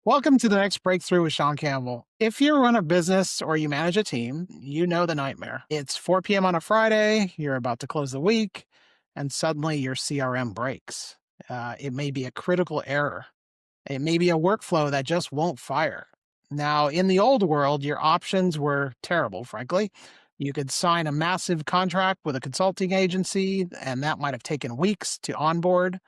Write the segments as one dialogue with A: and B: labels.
A: Welcome to the next breakthrough with Sean Campbell. If you run a business or you manage a team, you know the nightmare. It's 4 p.m. on a Friday, you're about to close the week, and suddenly your CRM breaks. It may be a critical error, it may be a workflow that just won't fire. Now, in the old world, your options were terrible, frankly. You could sign a massive contract with a consulting agency, and that might have taken weeks to onboard.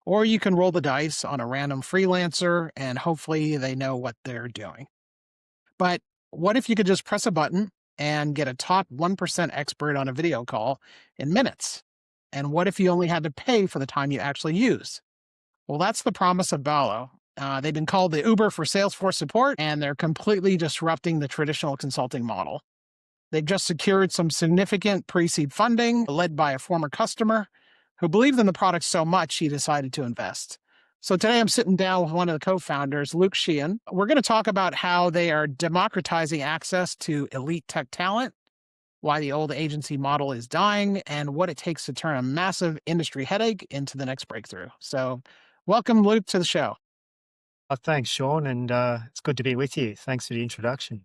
A: Or you can roll the dice on a random freelancer and hopefully they know what they're doing. But what if you could just press a button and get a top 1% expert on a video call in minutes? And what if you only had to pay for the time you actually use? Well, that's the promise of Balo. They've been called the Uber for Salesforce support, and they're completely disrupting the traditional consulting model. They've just secured some significant pre seed funding led by a former customer who believed in the product so much he decided to invest. So today I'm sitting down with one of the co founders, Luke Sheehan. We're going to talk about how they are democratizing access to elite tech talent, why the old agency model is dying, and what it takes to turn a massive industry headache into the next breakthrough. So, welcome, Luke, to the show.
B: Thanks, Sean, and it's good to be with you. Thanks for the introduction.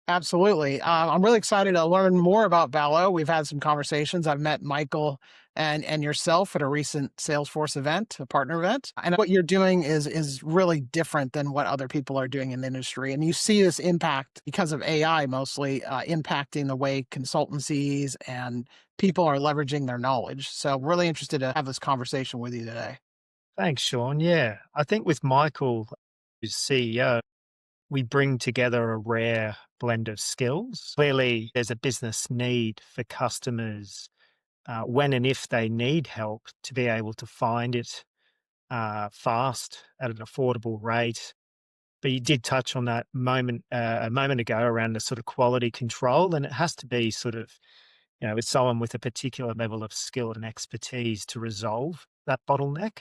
A: Absolutely. I'm really excited to learn more about Balo. We've had some conversations. I've met Michael and yourself at a recent Salesforce event, a partner event. And what you're doing is really different than what other people are doing in the industry. And you see this impact because of AI mostly impacting the way consultancies and people are leveraging their knowledge. So really interested to have this conversation with you today.
B: Thanks, Sean. Yeah, I think with Michael, who's CEO, we bring together a rare blend of skills. Clearly, there's a business need for customers when and if they need help to be able to find it fast at an affordable rate. But you did touch on that a moment ago around the sort of quality control, and it has to be sort of with someone with a particular level of skill and expertise to resolve that bottleneck.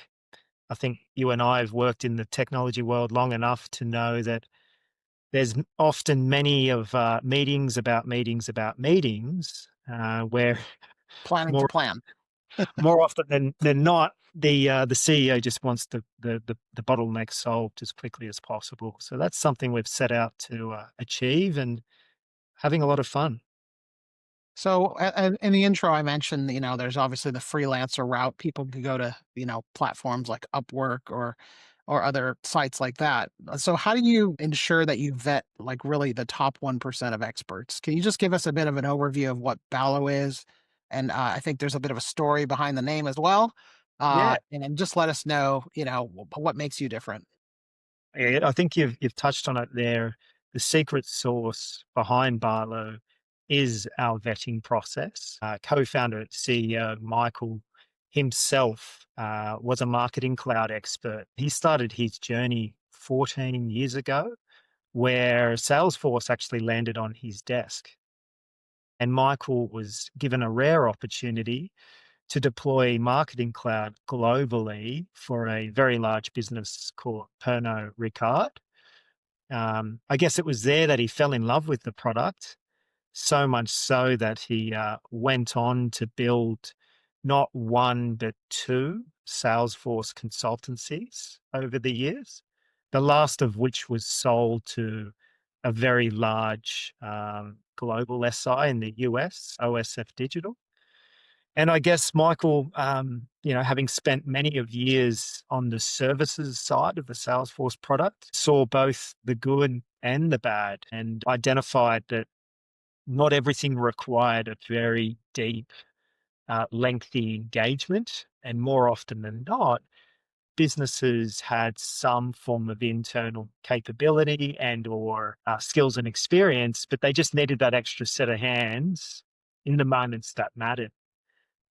B: I think you and I have worked in the technology world long enough to know that there's often many of meetings about meetings, where
A: Planning to
B: more
A: plan.
B: more often than not, the CEO just wants the bottleneck solved as quickly as possible. So that's something we've set out to achieve, and having a lot of fun.
A: So in the intro, I mentioned, there's obviously the freelancer route. People can go to, platforms like Upwork or other sites like that. So how do you ensure that you vet like really the top 1% of experts? Can you just give us a bit of an overview of what Ballo is? And I think there's a bit of a story behind the name as well.
B: Yeah.
A: And then just let us know, what makes you different.
B: Yeah, I think you've touched on it there. The secret sauce behind Barlow is our vetting process. Co-founder and CEO Michael himself was a marketing cloud expert. He started his journey 14 years ago, where Salesforce actually landed on his desk. And Michael was given a rare opportunity to deploy Marketing Cloud globally for a very large business called Pernod Ricard. I guess it was there that he fell in love with the product, so much so that he went on to build not one, but two Salesforce consultancies over the years, the last of which was sold to a very large global SI in the US, OSF Digital. And I guess Michael, having spent many of years on the services side of the Salesforce product, saw both the good and the bad, and identified that not everything required a very deep, lengthy engagement. And more often than not, businesses had some form of internal capability and or skills and experience, but they just needed that extra set of hands in the moments that mattered.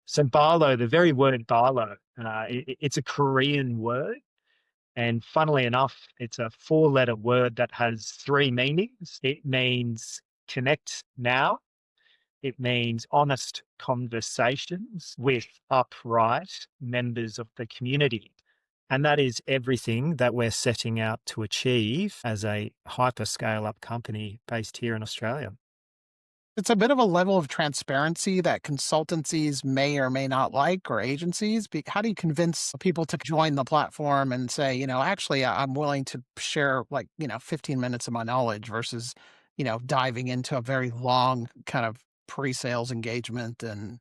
B: So Balo, the very word Balo, it's a Korean word. And funnily enough, it's a four-letter word that has three meanings. It means connect now. It means honest conversations with upright members of the community. And that is everything that we're setting out to achieve as a hyperscale up company based here in Australia.
A: It's a bit of a level of transparency that consultancies may or may not like, or agencies. How do you convince people to join the platform and say, actually, I'm willing to share 15 minutes of my knowledge versus, diving into a very long kind of pre-sales engagement and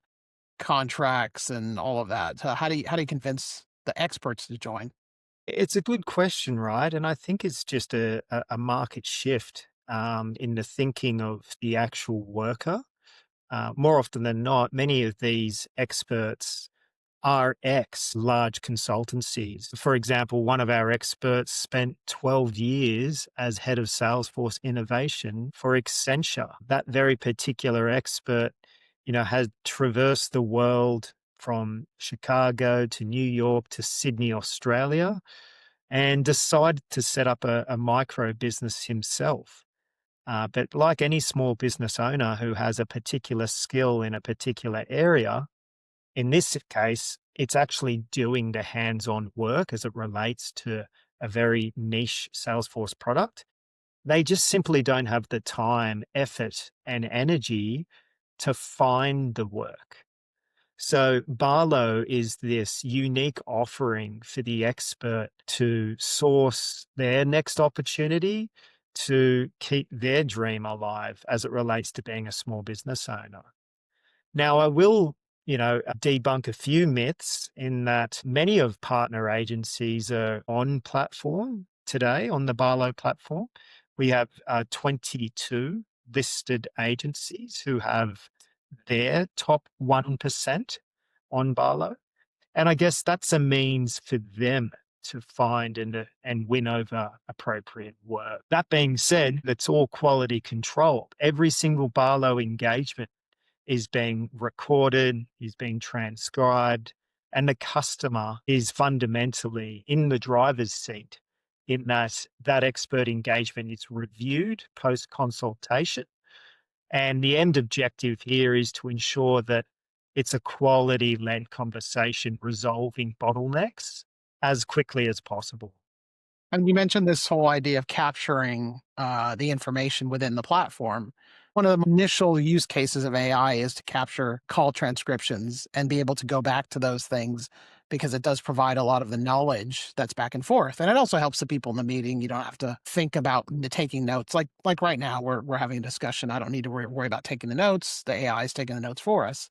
A: contracts and all of that. So how do you convince the experts to join?
B: It's a good question, right? And I think it's just a market shift in the thinking of the actual worker. More often than not, many of these experts are ex large consultancies. For example, one of our experts spent 12 years as head of Salesforce innovation for Accenture. That very particular expert, has traversed the world from Chicago to New York to Sydney, Australia, and decided to set up a micro business himself. But like any small business owner who has a particular skill in a particular area, in this case, it's actually doing the hands on work as it relates to a very niche Salesforce product. They just simply don't have the time, effort, and energy to find the work. So Barlow is this unique offering for the expert to source their next opportunity to keep their dream alive as it relates to being a small business owner. Now, I will, debunk a few myths in that many of partner agencies are on platform today, on the Barlow platform. We have 22 listed agencies who have their top 1% on Barlow. And I guess that's a means for them to find and win over appropriate work. That being said, that's all quality control. Every single Barlow engagement is being recorded, is being transcribed, and the customer is fundamentally in the driver's seat in that that expert engagement is reviewed post consultation. And the end objective here is to ensure that it's a quality led conversation resolving bottlenecks as quickly as possible.
A: And you mentioned this whole idea of capturing the information within the platform. One of the initial use cases of AI is to capture call transcriptions and be able to go back to those things because it does provide a lot of the knowledge that's back and forth. And it also helps the people in the meeting. You don't have to think about taking notes. Like right now, we're having a discussion. I don't need to worry about taking the notes. The AI is taking the notes for us.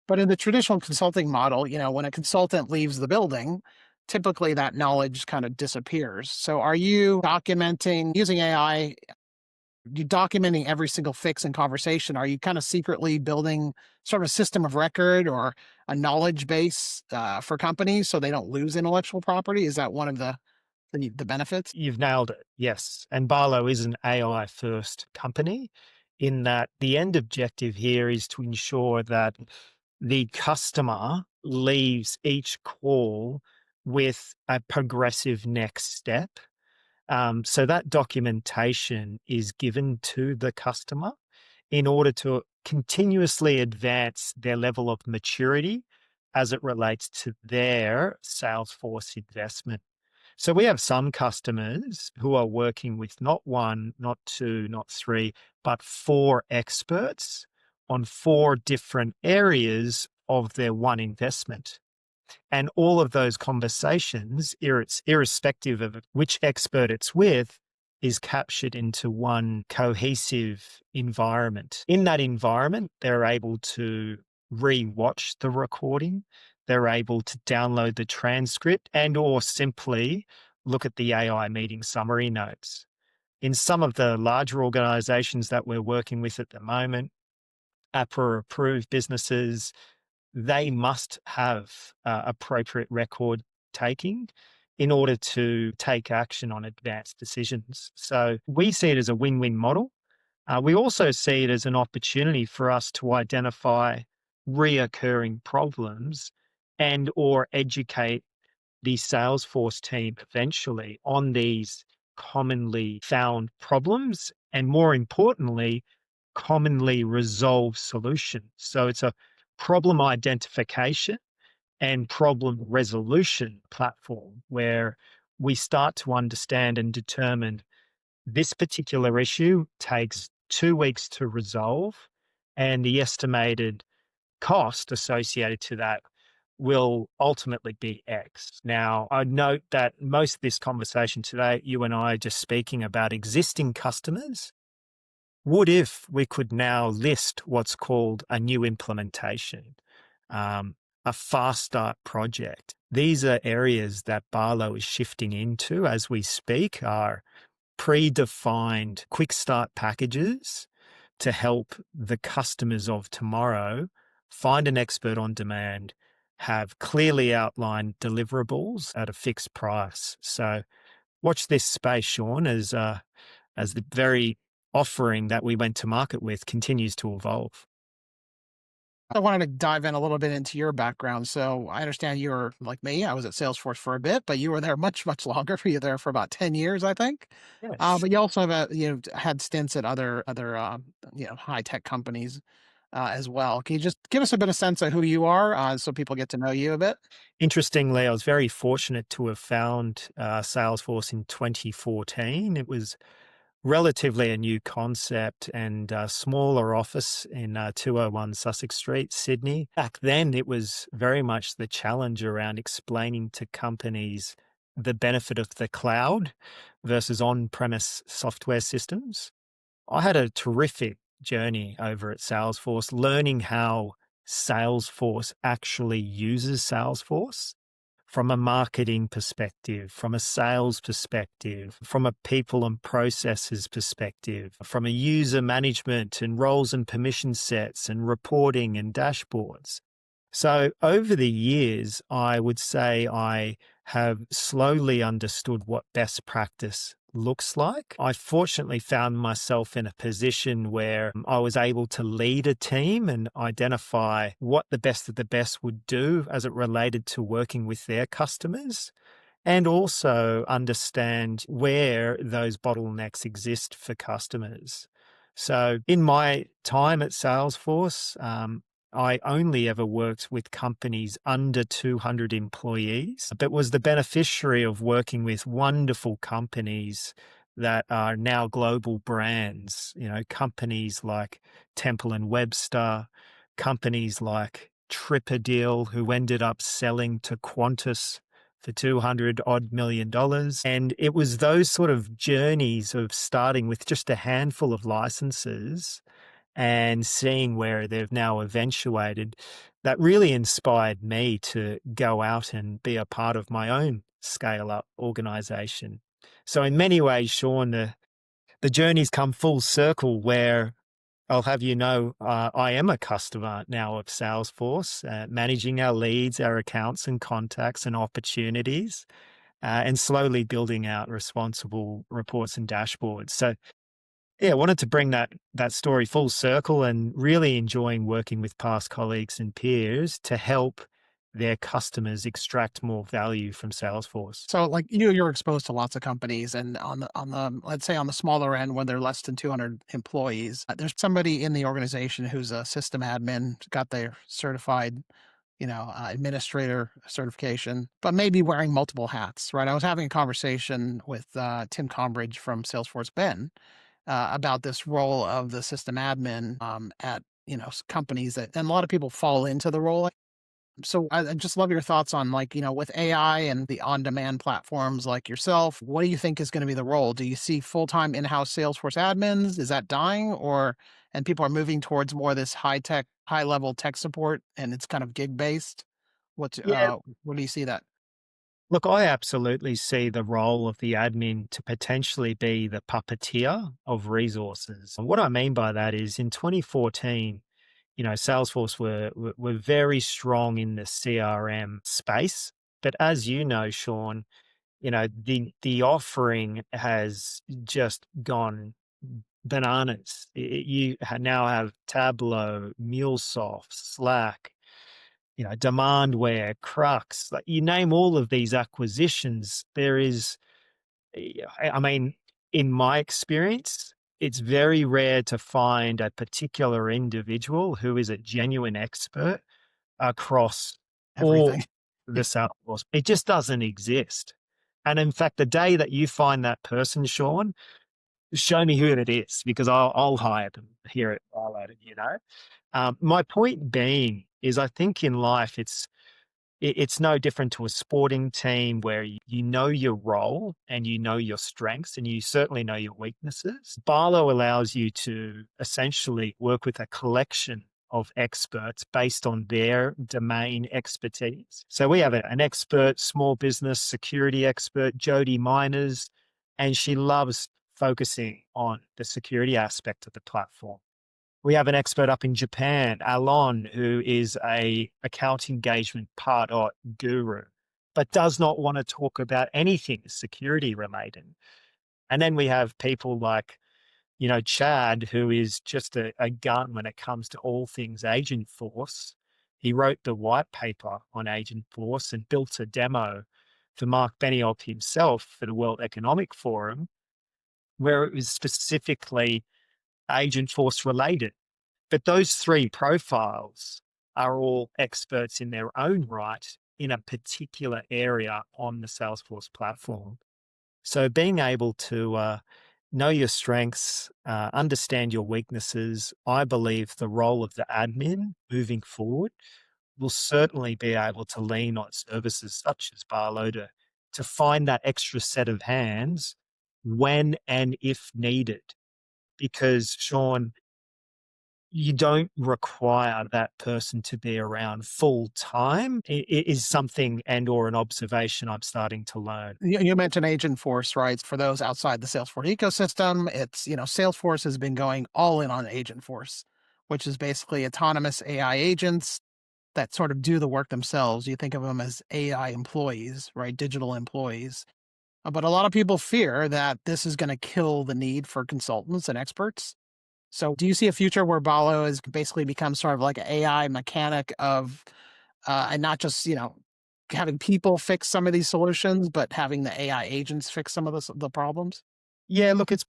A: But in the traditional consulting model, when a consultant leaves the building, typically that knowledge kind of disappears. So are you documenting using AI? You documenting every single fix and conversation? Are you kind of secretly building sort of a system of record or a knowledge base for companies so they don't lose intellectual property? Is that one of the benefits?
B: You've nailed it. Yes. And Barlow is an AI first company in that the end objective here is to ensure that the customer leaves each call with a progressive next step. So that documentation is given to the customer in order to continuously advance their level of maturity as it relates to their Salesforce investment. So we have some customers who are working with not one, not two, not three, but four experts on four different areas of their one investment. And all of those conversations, irrespective of which expert it's with, is captured into one cohesive environment. In that environment, they're able to re-watch the recording, they're able to download the transcript and or simply look at the AI meeting summary notes. In some of the larger organizations that we're working with at the moment, APRA approved businesses, they must have appropriate record taking in order to take action on advanced decisions. So we see it as a win-win model. We also see it as an opportunity for us to identify reoccurring problems and or educate the Salesforce team eventually on these commonly found problems and, more importantly, commonly resolved solutions. So it's a problem identification and problem resolution platform where we start to understand and determine this particular issue takes 2 weeks to resolve. and the estimated cost associated to that will ultimately be X. Now, I note that most of this conversation today, you and I are just speaking about existing customers. What if we could now list what's called a new implementation, um, a fast start project? These are areas that Barlow is shifting into as we speak, are predefined quick start packages to help the customers of tomorrow find an expert on demand, have clearly outlined deliverables at a fixed price. So watch this space, Sean, as the very offering that we went to market with continues to evolve.
A: I wanted to dive in a little bit into your background. So I understand you were like me. I was at Salesforce for a bit, but you were there much, much longer. You were there for about 10 years, I think.
B: Yes.
A: But you also have had stints at other high tech companies as well. Can you just give us a bit of sense of who you are, so people get to know you a bit?
B: Interestingly, I was very fortunate to have found Salesforce in 2014. It was relatively a new concept and a smaller office in 201 Sussex Street, Sydney. Back then, it was very much the challenge around explaining to companies the benefit of the cloud versus on premise software systems. I had a terrific journey over at Salesforce, learning how Salesforce actually uses Salesforce from a marketing perspective, from a sales perspective, from a people and processes perspective, from a user management and roles and permission sets and reporting and dashboards. So over the years, I would say I have slowly understood what best practice looks like. I fortunately found myself in a position where I was able to lead a team and identify what the best of the best would do as it related to working with their customers, and also understand where those bottlenecks exist for customers. So, in my time at Salesforce, I only ever worked with companies under 200 employees, but was the beneficiary of working with wonderful companies that are now global brands, companies like Temple and Webster, companies like Tripperdeal, who ended up selling to Qantas for 200 odd million dollars. And it was those sort of journeys of starting with just a handful of licenses and seeing where they've now eventuated that really inspired me to go out and be a part of my own scale up organization. So in many ways, Sean, the journey's come full circle where I'll have you know, I am a customer now of Salesforce, managing our leads, our accounts and contacts and opportunities, and slowly building out responsible reports and dashboards. So, yeah, I wanted to bring that story full circle and really enjoying working with past colleagues and peers to help their customers extract more value from Salesforce.
A: So, like you're exposed to lots of companies, and on the let's say on the smaller end, when they're less than 200 employees, there's somebody in the organization who's a system admin, got their certified, administrator certification, but maybe wearing multiple hats, right? I was having a conversation with Tim Combridge from Salesforce Ben about this role of the system admin at companies that, and a lot of people fall into the role. So I just love your thoughts on, like, with AI and the on-demand platforms like yourself, what do you think is going to be the role? Do you see full-time in-house Salesforce admins? Is that dying, or and people are moving towards more this high-tech, high-level tech support, and it's kind of gig-based?
B: Yeah,
A: What do you see that?
B: look, I absolutely see the role of the admin to potentially be the puppeteer of resources. And what I mean by that is in 2014, Salesforce were very strong in the CRM space. But as you know, Sean, the offering has just gone bananas. Now have Tableau, MuleSoft, Slack, Demandware, Crux. Like you name all of these acquisitions, there is. I mean, in my experience, it's very rare to find a particular individual who is a genuine expert across all
A: Everything.
B: the Salesforce. It just doesn't exist. And in fact, the day that you find that person, Sean, show me who it is because I'll hire them here at Balo, you know. My point being is I think in life it's no different to a sporting team where you know your role and you know your strengths and you certainly know your weaknesses. Barlow allows you to essentially work with a collection of experts based on their domain expertise. So we have an expert, small business security expert, Jody Miners, and she loves focusing on the security aspect of the platform. We have an expert up in Japan, Alon, who is a account engagement part or guru, but does not want to talk about anything security related. And then we have people like, Chad, who is just a gun when it comes to all things Agent Force. He wrote the white paper on Agent Force and built a demo for Mark Benioff himself for the World Economic Forum, where it was specifically Agent Force related. But those three profiles are all experts in their own right in a particular area on the Salesforce platform. So being able to know your strengths, understand your weaknesses, I believe the role of the admin moving forward will certainly be able to lean on services such as Barlow to find that extra set of hands when and if needed. Because Sean, you don't require that person to be around full time. It is something and or an observation I'm starting to learn.
A: You mentioned Agent Force, right? For those outside the Salesforce ecosystem, Salesforce has been going all in on Agent Force, which is basically autonomous AI agents that sort of do the work themselves. You think of them as AI employees, right? Digital employees. But a lot of people fear that this is going to kill the need for consultants and experts. So, do you see a future where Balo has basically become sort of like an AI mechanic of, and not just having people fix some of these solutions, but having the AI agents fix some of the problems?
B: Yeah, look, it's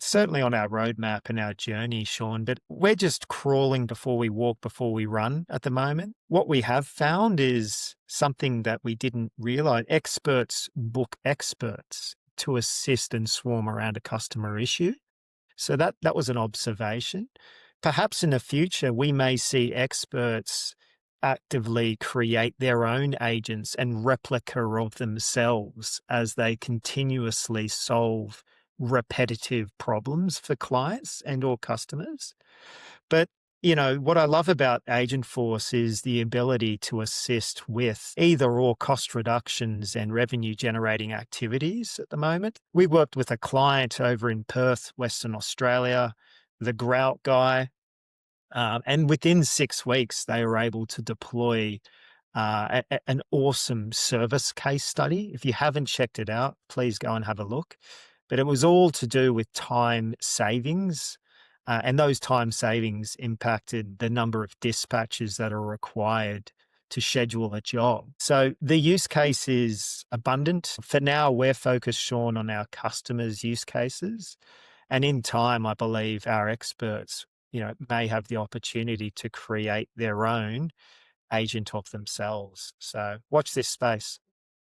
B: certainly on our roadmap and our journey, Sean, but we're just crawling before we walk, before we run at the moment. What we have found is something that we didn't realize. Experts book experts to assist and swarm around a customer issue. So that was an observation. Perhaps in the future, we may see experts actively create their own agents and replica of themselves as they continuously solve repetitive problems for clients and or customers. But what I love about Agent Force is the ability to assist with either or cost reductions and revenue generating activities at the moment. We worked with a client over in Perth, Western Australia, the Grout guy, and within 6 weeks, they were able to deploy an awesome service case study. If you haven't checked it out, please go and have a look. But it was all to do with time savings. And those time savings impacted the number of dispatches that are required to schedule a job. So the use case is abundant. For now, we're focused, Sean, on our customers' use cases. And in time, I believe our experts, may have the opportunity to create their own agent of themselves. So watch this space.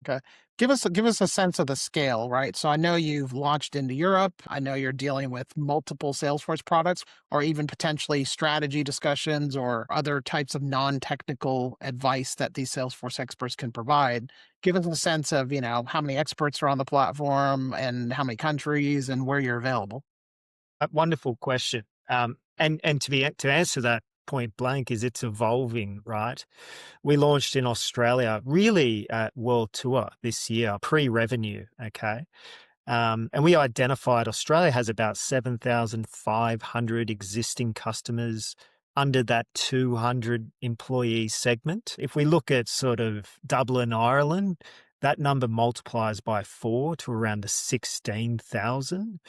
A: Okay. Give us a sense of the scale, right? So I know you've launched into Europe. I know you're dealing with multiple Salesforce products or even potentially strategy discussions or other types of non-technical advice that these Salesforce experts can provide. Give us a sense of, how many experts are on the platform and how many countries and where you're available.
B: A wonderful question. And to answer that point blank is it's evolving, right? We launched in Australia, really world tour this year, pre-revenue. Okay. And we identified Australia has about 7,500 existing customers under that 200 employee segment. If we look at sort of Dublin, Ireland, that number multiplies by 4 to around the 16,000.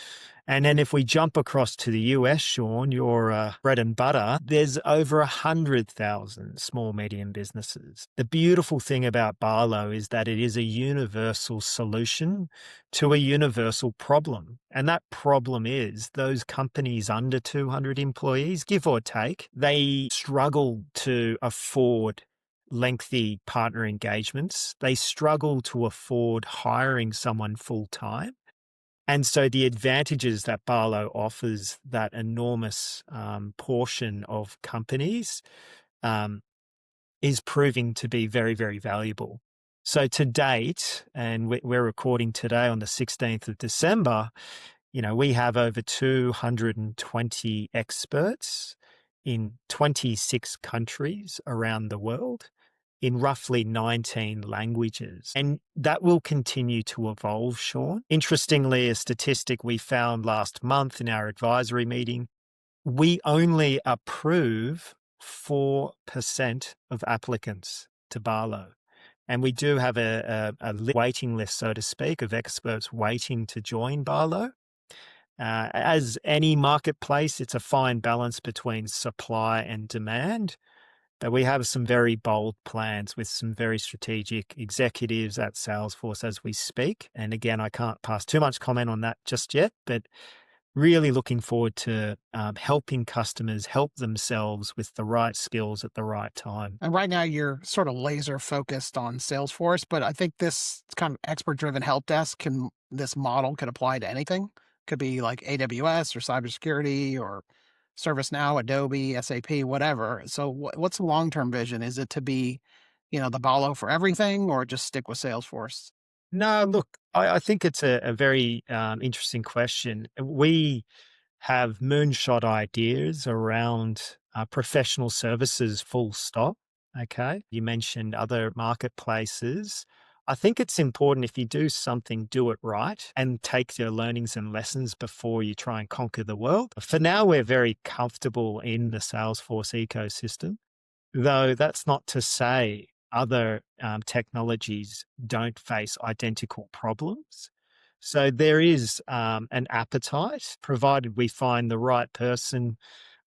B: And then if we jump across to the US, Sean, your bread and butter, there's over 100,000 small, medium businesses. The beautiful thing about Barlow is that it is a universal solution to a universal problem. And that problem is those companies under 200 employees, give or take, they struggle to afford lengthy partner engagements. They struggle to afford hiring someone full time. And so the advantages that Barlow offers that enormous portion of companies um, is proving to be very, very valuable. So to date, and we're recording today on the 16th of December, we have over 220 experts in 26 countries around the world in roughly 19 languages. And that will continue to evolve, Sean. Interestingly, a statistic we found last month in our advisory meeting, we only approve 4% of applicants to Barlow. And we do have a waiting list, so to speak, of experts waiting to join Barlow. As any marketplace, it's a fine balance between supply and demand. But we have some very bold plans with some very strategic executives at Salesforce as we speak. And again, I can't pass too much comment on that just yet, but really looking forward to helping customers help themselves with the right skills at the right time.
A: And right now you're sort of laser focused on Salesforce, but I think this kind of expert driven help desk this model could apply to anything. Could be like AWS or cybersecurity or ServiceNow, Adobe, SAP, whatever. So what's the long-term vision? Is it to be, the Balo for everything or just stick with Salesforce?
B: No, look, I think it's a very interesting question. We have moonshot ideas around professional services, full stop. Okay. You mentioned other marketplaces. I think it's important if you do something, do it right and take your learnings and lessons before you try and conquer the world. For now, we're very comfortable in the Salesforce ecosystem. Though that's not to say other technologies don't face identical problems. So there is an appetite, provided we find the right person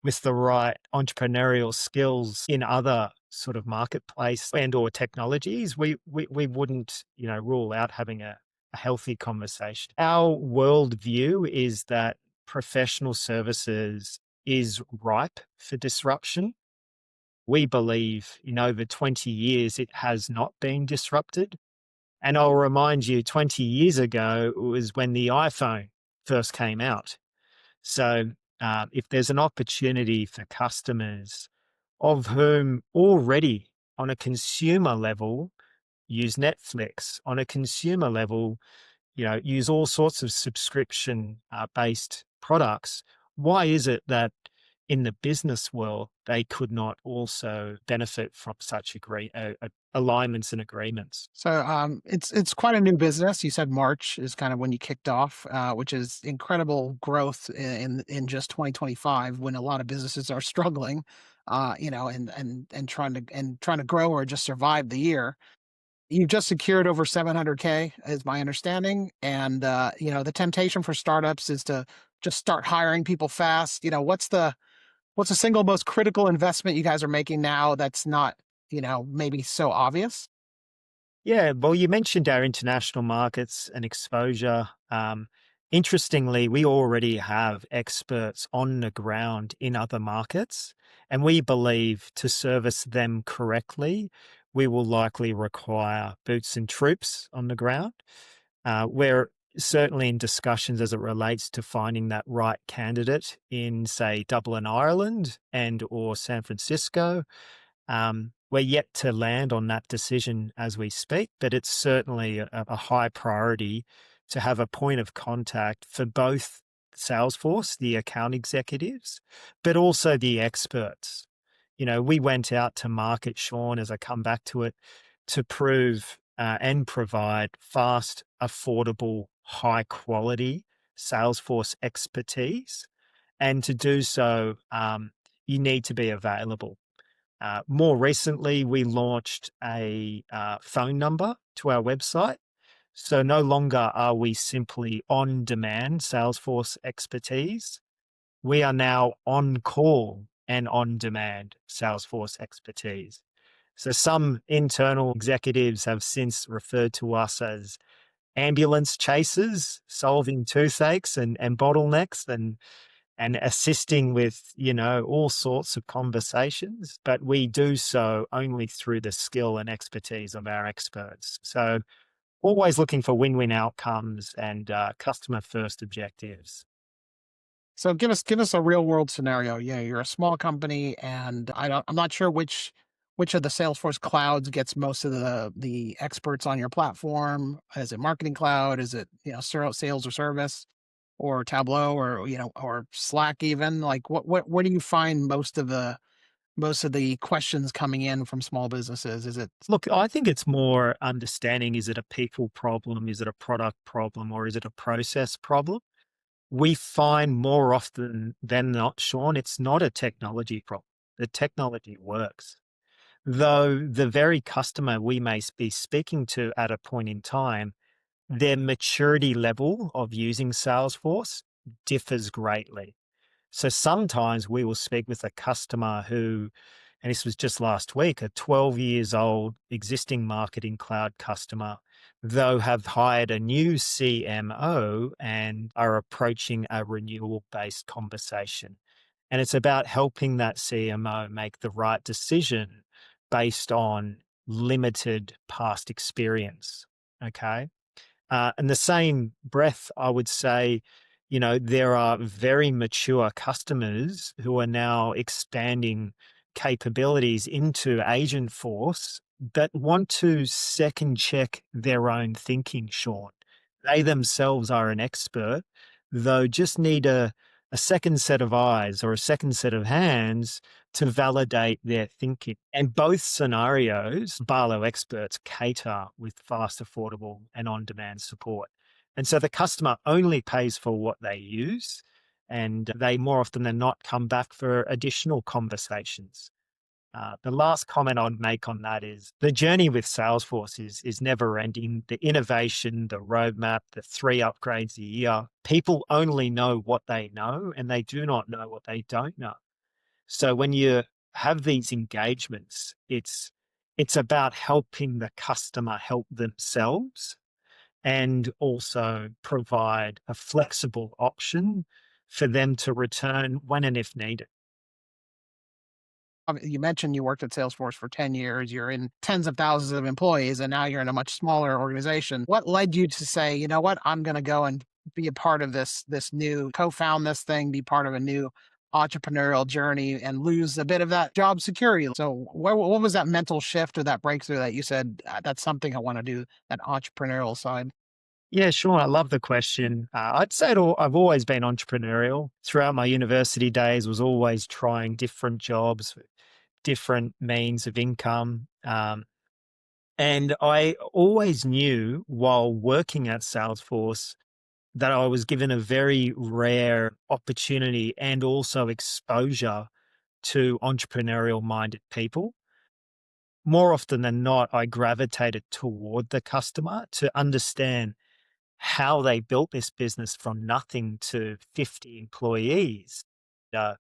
B: with the right entrepreneurial skills in other sort of marketplace and or technologies. We wouldn't rule out having a healthy conversation. Our worldview is that professional services is ripe for disruption. We believe in over 20 years it has not been disrupted. And I'll remind you, 20 years ago it was when the iPhone first came out. So if there's an opportunity for customers of whom already on a consumer level use Netflix, on a consumer level use all sorts of subscription based products. Why is it that in the business world they could not also benefit from such alignments and agreements?
A: So it's quite a new business. You said March is kind of when you kicked off, which is incredible growth in just 2025 when a lot of businesses are struggling, and trying to grow or just survive the year. You've just secured over 700K, is my understanding, and the temptation for startups is to just start hiring people fast. What's the single most critical investment you guys are making now that's not maybe so obvious?
B: Yeah, well, you mentioned our international markets and exposure. Interestingly, we already have experts on the ground in other markets, and we believe to service them correctly, we will likely require boots and troops on the ground. We're certainly in discussions as it relates to finding that right candidate in, say, Dublin, Ireland, and or San Francisco. We're yet to land on that decision as we speak, but it's certainly a high priority to have a point of contact for both Salesforce, the account executives, but also the experts. We went out to market, Sean, as I come back to it, to prove and provide fast, affordable, high quality Salesforce expertise. And to do so, you need to be available. More recently, we launched a phone number to our website. So no longer are we simply on demand Salesforce expertise. We are now on call and on demand Salesforce expertise. So some internal executives have since referred to us as ambulance chasers, solving toothaches and bottlenecks and assisting with, all sorts of conversations, but we do so only through the skill and expertise of our experts. So always looking for win-win outcomes and customer first objectives.
A: So give us a real world scenario. Yeah, you're a small company, and I'm not sure which of the Salesforce clouds gets most of the experts on your platform. Is it Marketing Cloud? Is it sales or service, or Tableau, or or Slack even? Like what where do you find most of the questions coming in from small businesses? Is it
B: Look, I think it's more understanding, is it a people problem? Is it a product problem? Or is it a process problem? We find more often than not, Sean, it's not a technology problem. The technology works. Though the very customer we may be speaking to at a point in time, their maturity level of using Salesforce differs greatly. So sometimes we will speak with a customer who, and this was just last week, a 12 years old existing marketing cloud customer, though have hired a new CMO and are approaching a renewal based conversation. And it's about helping that CMO make the right decision based on limited past experience. Okay. In the same breath, I would say, there are very mature customers who are now expanding capabilities into Agentforce that want to second check their own thinking, Sean. They themselves are an expert, though just need a second set of eyes or a second set of hands to validate their thinking. And both scenarios, Balo experts cater with fast, affordable, and on demand support. And so the customer only pays for what they use, and they more often than not come back for additional conversations. The last comment I'd make on that is the journey with Salesforce is never ending. The innovation, the roadmap, the 3 upgrades a year, people only know what they know and they do not know what they don't know. So when you have these engagements, it's about helping the customer help themselves and also provide a flexible option for them to return when and if needed.
A: you mentioned you worked at Salesforce for 10 years, you're in tens of thousands of employees, and now you're in a much smaller organization. What led you to say, you know what, I'm going to go and be a part of this new co-found this thing, be part of a new entrepreneurial journey and lose a bit of that job security? So what was that mental shift or that breakthrough that you said, that's something I want to do, that entrepreneurial side?
B: Yeah, sure. I love the question. I'd say I've always been entrepreneurial throughout my university days. Was always trying different jobs, different means of income, and I always knew while working at Salesforce that I was given a very rare opportunity and also exposure to entrepreneurial minded people. More often than not, I gravitated toward the customer to understand how they built this business from nothing to 50 employees. Uh,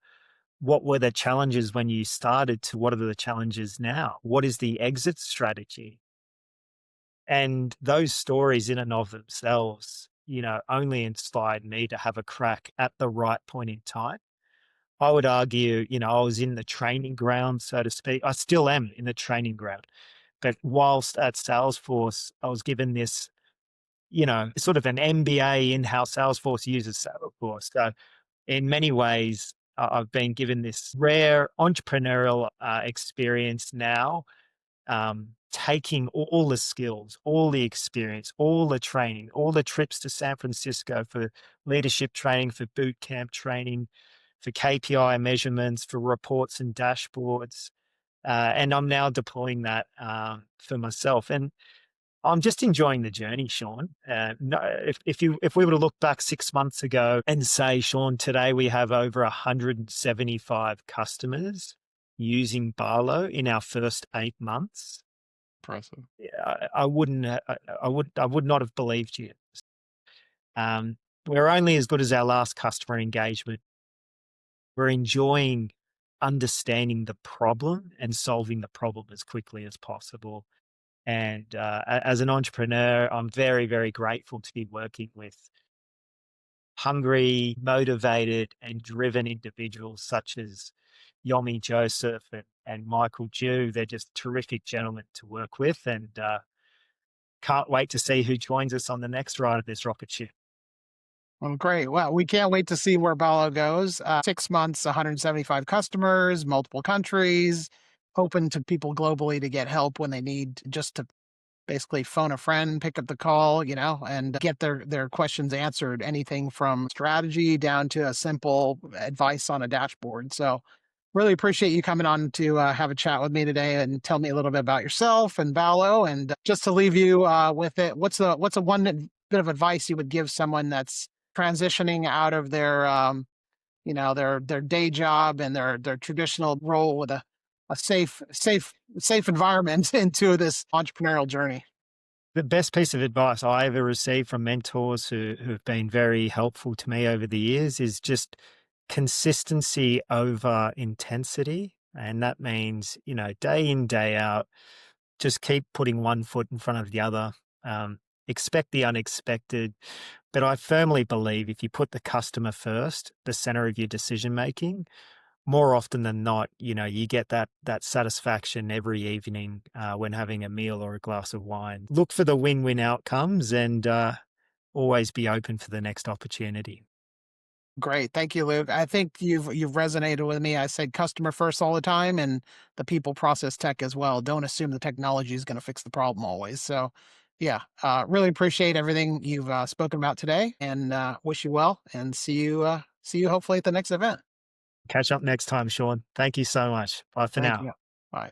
B: what were the challenges when you started to what are the challenges now? What is the exit strategy? And those stories in and of themselves, only inspired me to have a crack at the right point in time. I would argue, I was in the training ground, so to speak. I still am in the training ground. But whilst at Salesforce, I was given this, sort of an MBA in how Salesforce uses Salesforce. So in many ways, I've been given this rare entrepreneurial experience now, taking all the skills, all the experience, all the training, all the trips to San Francisco for leadership training, for boot camp training, for KPI measurements, for reports and dashboards. And I'm now deploying that for myself. And I'm just enjoying the journey, Sean. No, if we were to look back 6 months ago and say, Sean, today we have over 175 customers using Barlow in our first 8 months.
A: Impressive.
B: Yeah, I wouldn't. I would not have believed you. Um, we're only as good as our last customer engagement. We're enjoying understanding the problem and solving the problem as quickly as possible. And as an entrepreneur, I'm very, very grateful to be working with hungry, motivated, and driven individuals such as Yomi Joseph and Michael Jew. They're just terrific gentlemen to work with. And can't wait to see who joins us on the next ride of this rocket ship.
A: Well, great. Well, we can't wait to see where Balo goes. 6 months, 175 customers, multiple countries, open to people globally to get help when they need just to basically phone a friend, pick up the call, and get their questions answered. Anything from strategy down to a simple advice on a dashboard. So, really appreciate you coming on to have a chat with me today and tell me a little bit about yourself and Balo. And just to leave you with it, what's a bit of advice you would give someone that's transitioning out of their day job and their traditional role with a safe environment into this entrepreneurial journey?
B: The best piece of advice I ever received from mentors who have been very helpful to me over the years is just consistency over intensity. And that means, day in, day out, just keep putting one foot in front of the other. Expect the unexpected. But I firmly believe if you put the customer first, the center of your decision making, more often than not, you get that satisfaction every evening when having a meal or a glass of wine. Look for the win-win outcomes and always be open for the next opportunity.
A: Great. Thank you, Luke. I think you've resonated with me. I say customer first all the time and the people process tech as well. Don't assume the technology is going to fix the problem always. So yeah, really appreciate everything you've spoken about today and wish you well and see you hopefully at the next event.
B: Catch up next time, Sean. Thank you so much. Bye for
A: Thank
B: now.
A: you. Bye.